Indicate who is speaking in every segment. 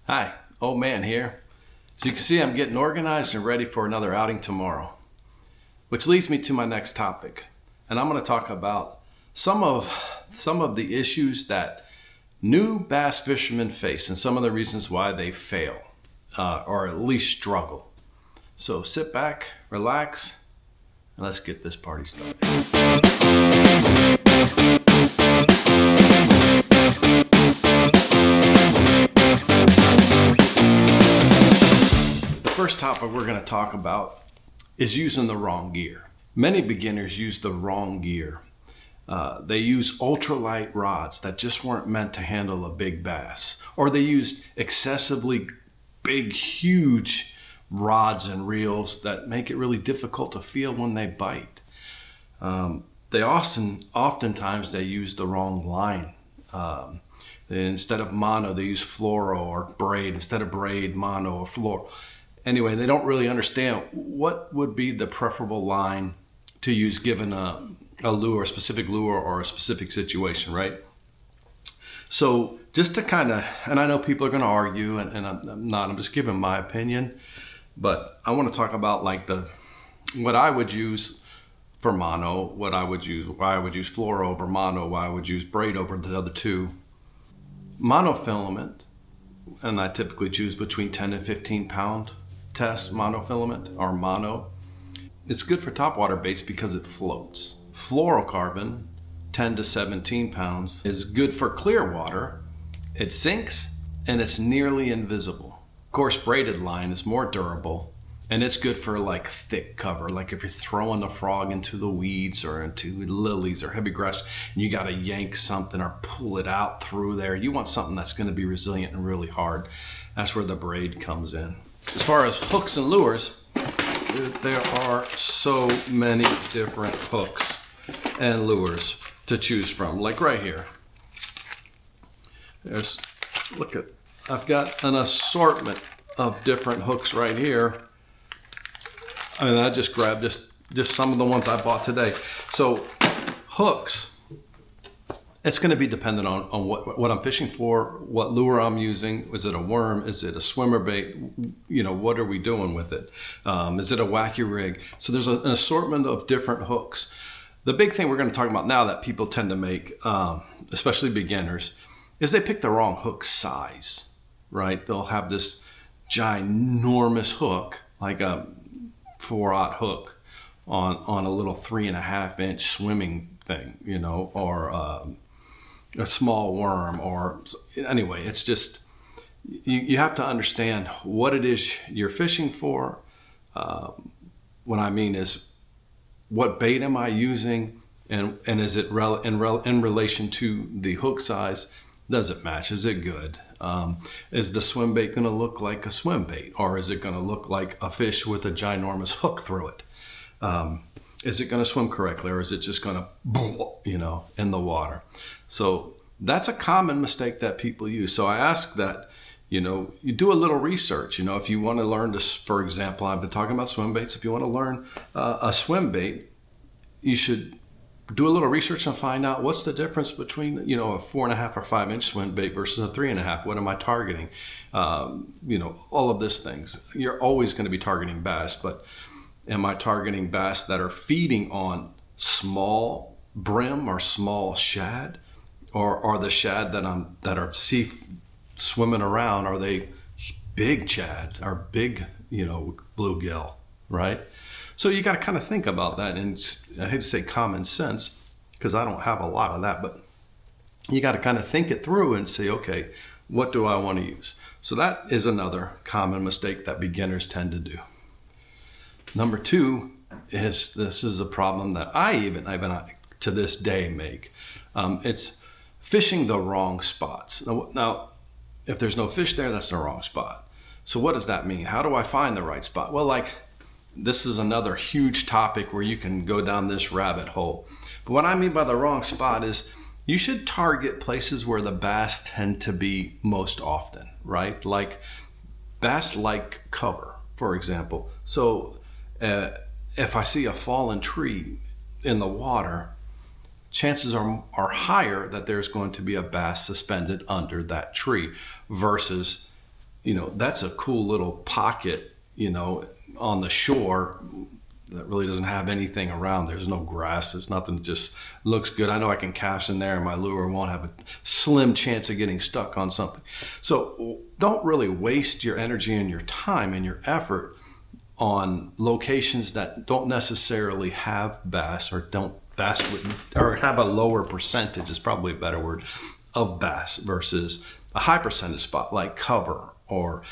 Speaker 1: Hi, old man here. So you can see I'm getting organized and ready for another outing tomorrow. Which leads me to my next topic. And I'm going to talk about some of the issues that new bass fishermen face and some of the reasons why they fail or at least struggle. So sit back, relax, and let's get this party started. The first topic we're going to talk about is using the wrong gear. Many beginners use the wrong gear. They use ultralight rods that just weren't meant to handle a big bass, or they used excessively big, huge rods and reels that make it really difficult to feel when they bite. Oftentimes they use the wrong line. Instead of mono, they use fluoro or braid. Instead of braid, mono or fluoro. Anyway, they don't really understand what would be the preferable line to use given a lure, a specific lure or a specific situation, right? So just to kind of, and I know people are going to argue, and I'm just giving my opinion, but I want to talk about like what I would use for mono, why I would use fluoro over mono, why I would use braid over the other two. Monofilament, and I typically choose between 10 and 15 pound test monofilament or mono. It's good for topwater baits because it floats. Fluorocarbon, 10 to 17 pounds, is good for clear water. It sinks and it's nearly invisible. Of course, braided line is more durable and it's good for like thick cover. Like if you're throwing the frog into the weeds or into lilies or heavy grass and you got to yank something or pull it out through there, you want something that's going to be resilient and really hard. That's where the braid comes in. As far as hooks and lures, there are so many different hooks and lures to choose from. Like right here. I've got an assortment of different hooks right here. And I just grabbed just some of the ones I bought today. So hooks, it's going to be dependent on what I'm fishing for, what lure I'm using. Is it a worm? Is it a swimmer bait? What are we doing with it? Is it a wacky rig? So there's an assortment of different hooks. The big thing we're going to talk about now that people tend to make, especially beginners, is they pick the wrong hook size, right? They'll have this ginormous hook, like a 4/0 hook on a little 3.5 inch swimming thing, or a small worm, or anyway, it's just, you have to understand what it is you're fishing for. What I mean is, what bait am I using, and is it in relation to the hook size? Does it match? Is it good? Is the swim bait going to look like a swim bait, or is it going to look like a fish with a ginormous hook through it? Is it going to swim correctly, or is it just going to, in the water? So that's a common mistake that people use. So I ask that, you do a little research. If you want to learn this, for example, I've been talking about swim baits. If you want to learn a swim bait, you should do a little research and find out what's the difference between, a 4.5 or 5 inch swim bait versus a 3.5. What am I targeting? All of these things. You're always going to be targeting bass, but am I targeting bass that are feeding on small brim or small shad, or are the shad that are swimming around, are they big shad or big, bluegill, right? So you got to kind of think about that, and I hate to say common sense because I don't have a lot of that, but you got to kind of think it through and say, okay, what do I want to use? So that is another common mistake that beginners tend to do. Number two is, this is a problem that I even to this day make. It's fishing the wrong spots. Now, if there's no fish there, that's the wrong spot. So what does that mean? How do I find the right spot? Well, this is another huge topic where you can go down this rabbit hole. But what I mean by the wrong spot is you should target places where the bass tend to be most often, right? Like bass like cover, for example. So if I see a fallen tree in the water, chances are higher that there's going to be a bass suspended under that tree versus that's a cool little pocket, on the shore that really doesn't have anything around. There's no grass. There's nothing that just looks good. I know I can cast in there and my lure won't have a slim chance of getting stuck on something. So don't really waste your energy and your time and your effort on locations that don't necessarily have bass or or have a lower percentage, is probably a better word, of bass versus a high percentage spot like cover or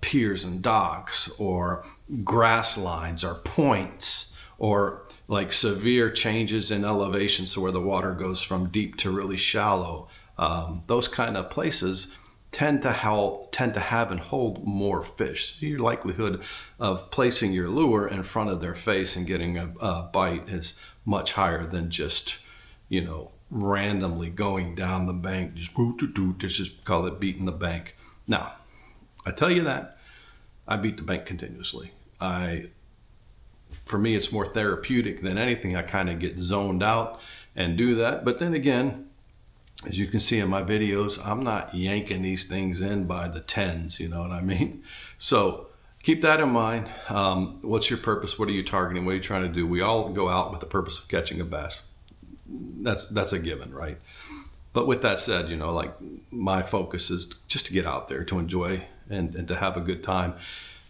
Speaker 1: piers and docks or grass lines or points or like severe changes in elevation, so where the water goes from deep to really shallow. Those kind of places tend to have and hold more fish. So your likelihood of placing your lure in front of their face and getting a bite is much higher than just, randomly going down the bank. Just call it beating the bank. Now, I tell you that I beat the bank continuously. For me, it's more therapeutic than anything. I kind of get zoned out and do that. But then again, as you can see in my videos, I'm not yanking these things in by the tens, you know what I mean? So keep that in mind. What's your purpose? What are you targeting? What are you trying to do? We all go out with the purpose of catching a bass. That's a given, right? But with that said, like my focus is just to get out there, to enjoy and to have a good time.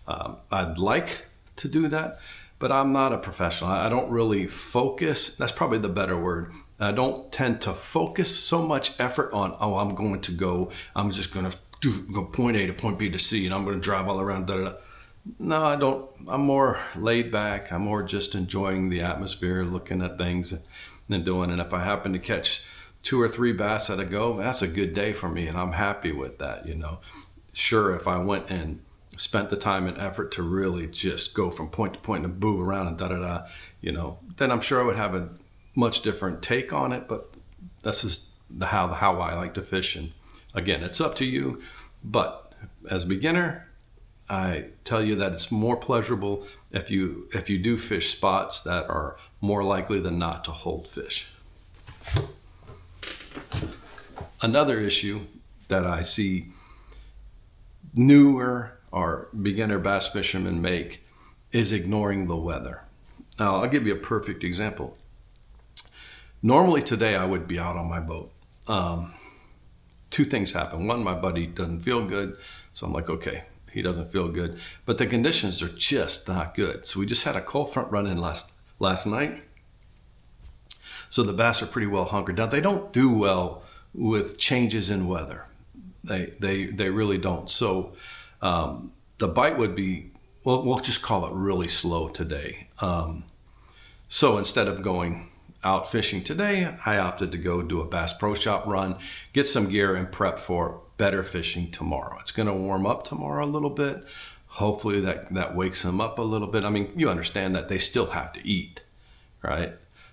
Speaker 1: I'd like to do that, but I'm not a professional. I don't really focus. That's probably the better word. I don't tend to focus so much effort on, I'm just going to go point A to point B to C, and I'm going to drive all around. No, I don't. I'm more laid back. I'm more just enjoying the atmosphere, looking at things and doing. And if I happen to catch 2 or 3 bass at a go, that's a good day for me, and I'm happy with that, Sure, if I went and spent the time and effort to really just go from point to point and move around and then I'm sure I would have a much different take on it. But that's just how I like to fish. And again, it's up to you. But as a beginner, I tell you that it's more pleasurable if you do fish spots that are more likely than not to hold fish. Another issue that I see newer or beginner bass fishermen make is ignoring the weather. Now, I'll give you a perfect example. Normally today I would be out on my boat. 2 things happen. One, my buddy doesn't feel good, so I'm like, okay, he doesn't feel good, but the conditions are just not good. So we just had a cold front run in last night. So the bass are pretty well hunkered down. They don't do well with changes in weather. They really don't. So the bite would be, we'll just call it really slow today. So instead of going out fishing today, I opted to go do a Bass Pro Shop run, get some gear and prep for better fishing tomorrow. It's going to warm up tomorrow a little bit. Hopefully that wakes them up a little bit. I mean, you understand that they still have to eat, right?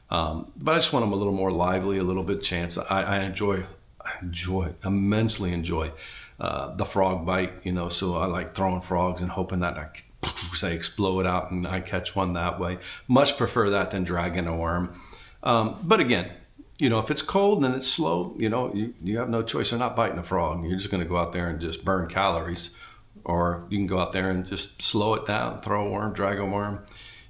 Speaker 1: But I just want them a little more lively, a little bit chance. I immensely enjoy the frog bite, so I like throwing frogs and hoping that they explode out and I catch one that way. Much prefer that than dragging a worm. But again, if it's cold and it's slow, you have no choice. You're not biting a frog. You're just going to go out there and just burn calories. Or you can go out there and just slow it down, throw a worm, drag a worm,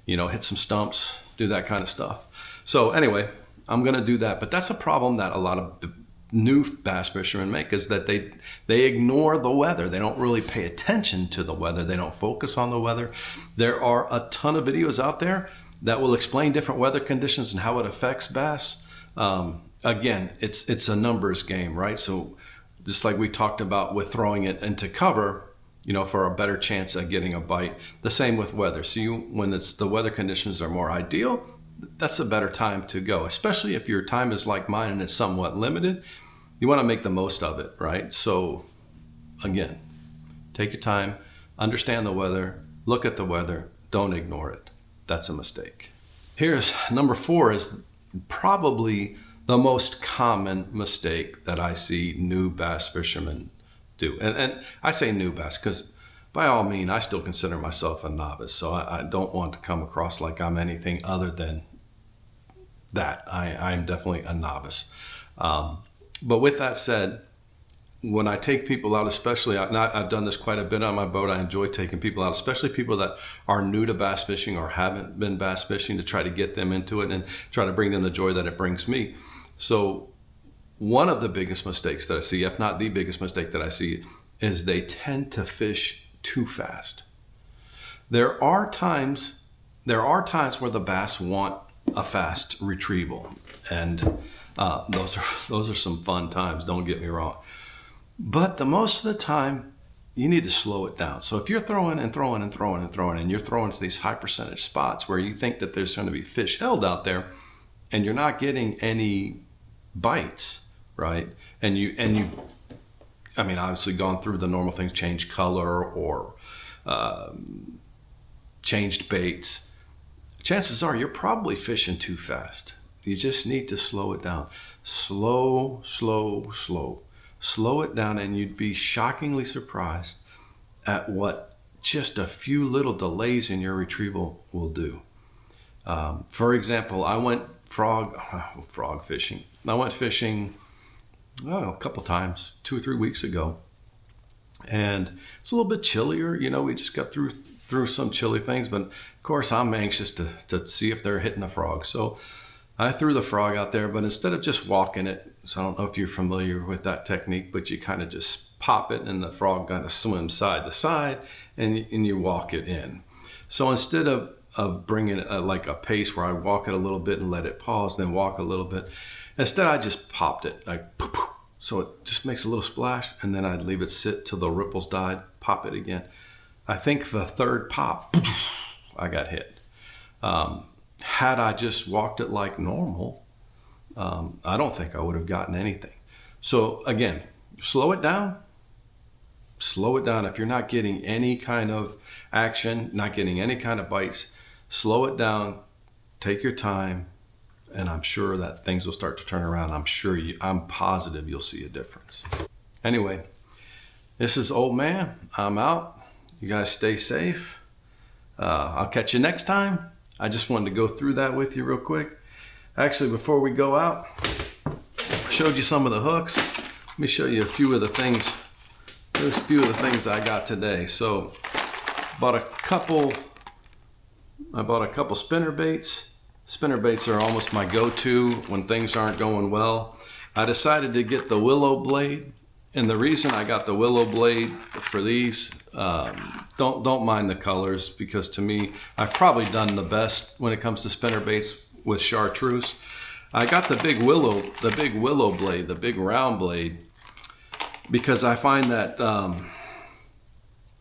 Speaker 1: hit some stumps, do that kind of stuff. So anyway, I'm going to do that. But that's a problem that a lot of new bass fishermen make, is that they ignore the weather. They don't really pay attention to the weather. They don't focus on the weather. There are a ton of videos out there that will explain different weather conditions and how it affects bass. Again, it's a numbers game, right? So just like we talked about with throwing it into cover, for a better chance at getting a bite, the same with weather. So when the weather conditions are more ideal, that's a better time to go, especially if your time is like mine and it's somewhat limited. You want to make the most of it, right? So again, take your time, understand the weather, look at the weather, don't ignore it. That's a mistake. Here's number 4, is probably the most common mistake that I see new bass fishermen do. And I say new bass because by all means, I still consider myself a novice. So I don't want to come across like I'm anything other than that. I'm definitely a novice. But with that said, when I take people out, especially, I've done this quite a bit on my boat. I enjoy taking people out, especially people that are new to bass fishing or haven't been bass fishing, to try to get them into it and try to bring them the joy that it brings me. So one of the biggest mistakes that I see, if not the biggest mistake that I see, is they tend to fish too fast. There are times where the bass want a fast retrieval, and those are some fun times, don't get me wrong. But the most of the time, you need to slow it down. So if you're throwing and throwing and throwing and throwing, and you're throwing to these high percentage spots where you think that there's going to be fish held out there, and you're not getting any bites, right? And you, I mean, obviously gone through the normal things, changed color or changed baits, chances are you're probably fishing too fast. You just need to slow it down. Slow, slow, slow. Slow it down, and you'd be shockingly surprised at what just a few little delays in your retrieval will do. For example, I went frog fishing. I went fishing a couple times, 2 or 3 weeks ago, and it's a little bit chillier. You know, we just got through some chilly things, but of course I'm anxious to see if they're hitting the frog. So I threw the frog out there, but instead of just walking it, so I don't know if you're familiar with that technique, but you kind of just pop it and the frog kind of swims side to side, and you walk it in. So instead of bringing it like a pace where I walk it a little bit and let it pause, then walk a little bit, instead I just popped it like poof, poof. So it just makes a little splash, and then I'd leave it sit till the ripples died, pop it again. I think the third pop, I got hit. Had I just walked it like normal, I don't think I would have gotten anything. So again, slow it down. Slow it down. If you're not getting any kind of action, not getting any kind of bites, slow it down, take your time, and I'm sure that things will start to turn around. I'm positive you'll see a difference. Anyway, this is Old Man. I'm out. You guys stay safe. I'll catch you next time. I just wanted to go through that with you real quick. Actually, before we go out, I showed you some of the hooks. Let me show you a few of the things. There's a few of the things I got today. So, I bought a couple spinner baits. Spinner baits are almost my go-to when things aren't going well. I decided to get the willow blade, and the reason I got the willow blade for these, don't mind the colors, because to me, I've probably done the best when it comes to spinner baits with chartreuse. I got the big willow blade, the big round blade, because I find that,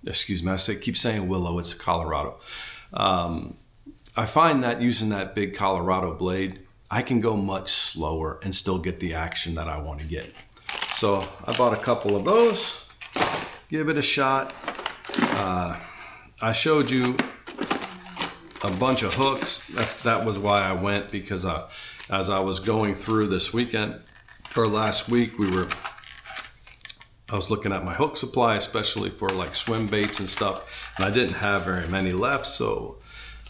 Speaker 1: excuse me, keep saying willow, it's Colorado. I find that using that big Colorado blade, I can go much slower and still get the action that I want to get. So I bought a couple of those, give it a shot. I showed you a bunch of hooks. That was why I went, because as I was going through this weekend, or last week, I was looking at my hook supply, especially for like swim baits and stuff, and I didn't have very many left, so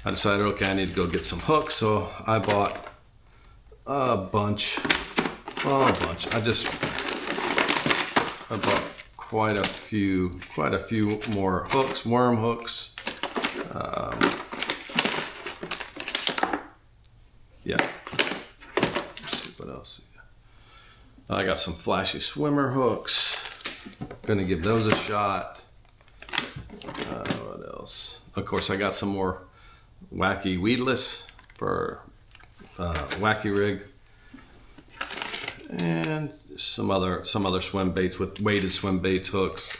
Speaker 1: I decided, okay, I need to go get some hooks. So I bought a bunch. I bought quite a few more hooks, worm hooks. Yeah. Let's see what else. I got some flashy swimmer hooks. Gonna give those a shot. What else? Of course, I got some more wacky weedless for wacky rig, and some other swim baits with weighted swim bait hooks.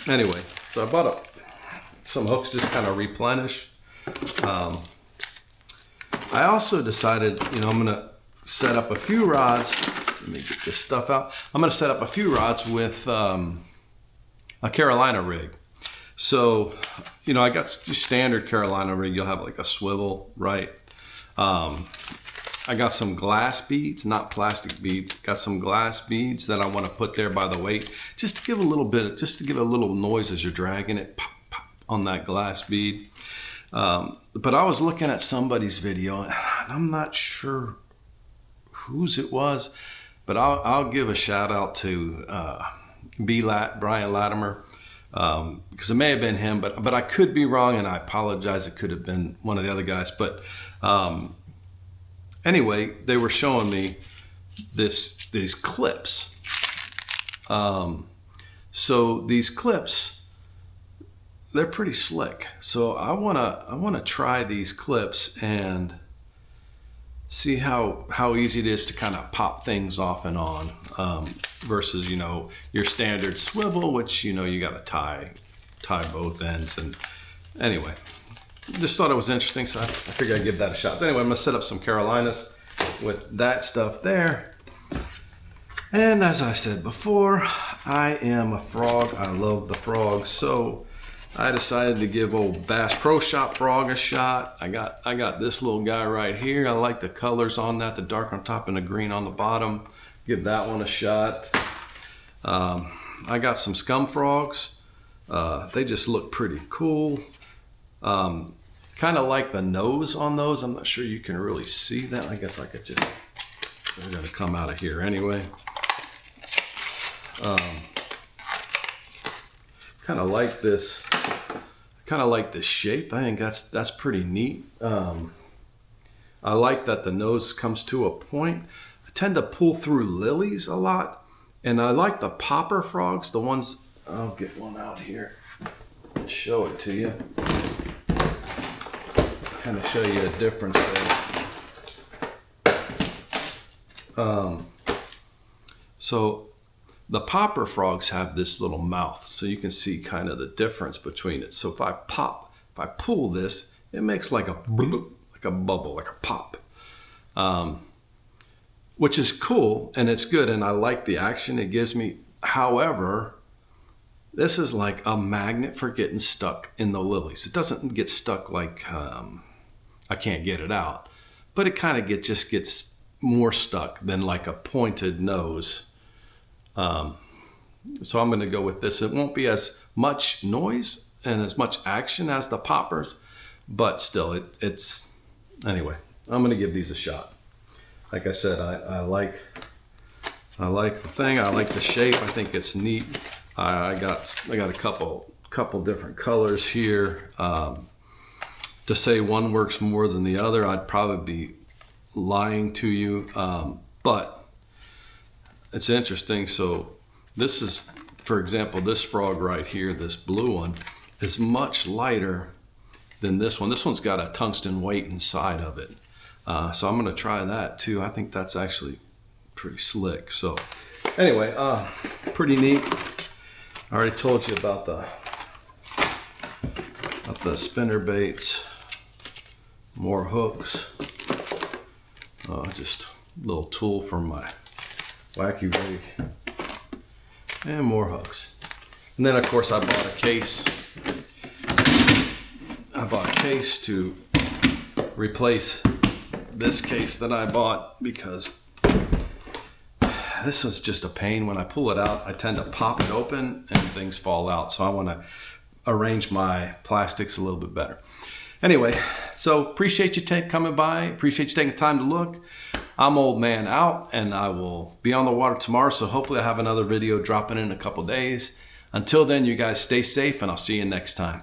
Speaker 1: Anyway, so I bought some hooks just kind of replenish. I also decided, I'm gonna set up a few rods. Let me get this stuff out. I'm gonna set up a few rods with a Carolina rig. So, I got just standard Carolina rig. You'll have like a swivel, right? I got some glass beads, not plastic beads. Got some glass beads that I want to put there by the weight, just to give a little noise as you're dragging it, pop, pop on that glass bead. But I was looking at somebody's video, and I'm not sure whose it was, But I'll give a shout out to Brian Latimer, because it may have been him, but I could be wrong, and I apologize. It could have been one of the other guys. But anyway, they were showing me these clips. So these clips, they're pretty slick. So I wanna try these clips and see how easy it is to kind of pop things off and on, versus, you know, your standard swivel, which, you know, you got to tie both ends. And anyway, just thought it was interesting, so I figured I'd give that a shot. Anyway, I'm gonna set up some Carolinas with that stuff there. And as I said before, I am a frog. I love the frogs, so I decided to give old Bass Pro Shop frog a shot. I got this little guy right here. I like the colors on that, the dark on top and the green on the bottom. Give that one a shot. I got some scum frogs. They just look pretty cool. Kind of like the nose on those. I'm not sure you can really see that. I guess I could just, they're gonna come out of here anyway. Kind of like this. Kind of like the shape. I think that's pretty neat. I like that the nose comes to a point. I tend to pull through lilies a lot, and I like the popper frogs, the ones, I'll get one out here and show it to you. Kind of show you a difference there. So the popper frogs have this little mouth, so you can see kind of the difference between it. So if I pull this, it makes like a bubble, like a pop, which is cool and it's good, and I like the action it gives me. However, this is like a magnet for getting stuck in the lilies. It doesn't get stuck like I can't get it out, but it kind of just gets more stuck than like a pointed nose. So I'm going to go with this. It won't be as much noise and as much action as the poppers, but still, it's anyway. I'm going to give these a shot. Like I said, I like the thing. I like the shape. I think it's neat. I got a couple different colors here. To say one works more than the other, I'd probably be lying to you. But it's interesting. So this is, for example, this frog right here, this blue one, is much lighter than this one. This one's got a tungsten weight inside of it. So I'm gonna try that too. I think that's actually pretty slick. So anyway, pretty neat. I already told you about the spinner baits, more hooks, just a little tool for my wacky rig, and more hooks. And then of course I bought a case. I bought a case to replace this case that I bought, because this is just a pain. When I pull it out, I tend to pop it open and things fall out. So I want to arrange my plastics a little bit better. Anyway, so appreciate you coming by. Appreciate you taking time to look. I'm Old Man out, and I will be on the water tomorrow. So hopefully I have another video dropping in a couple days. Until then, you guys stay safe, and I'll see you next time.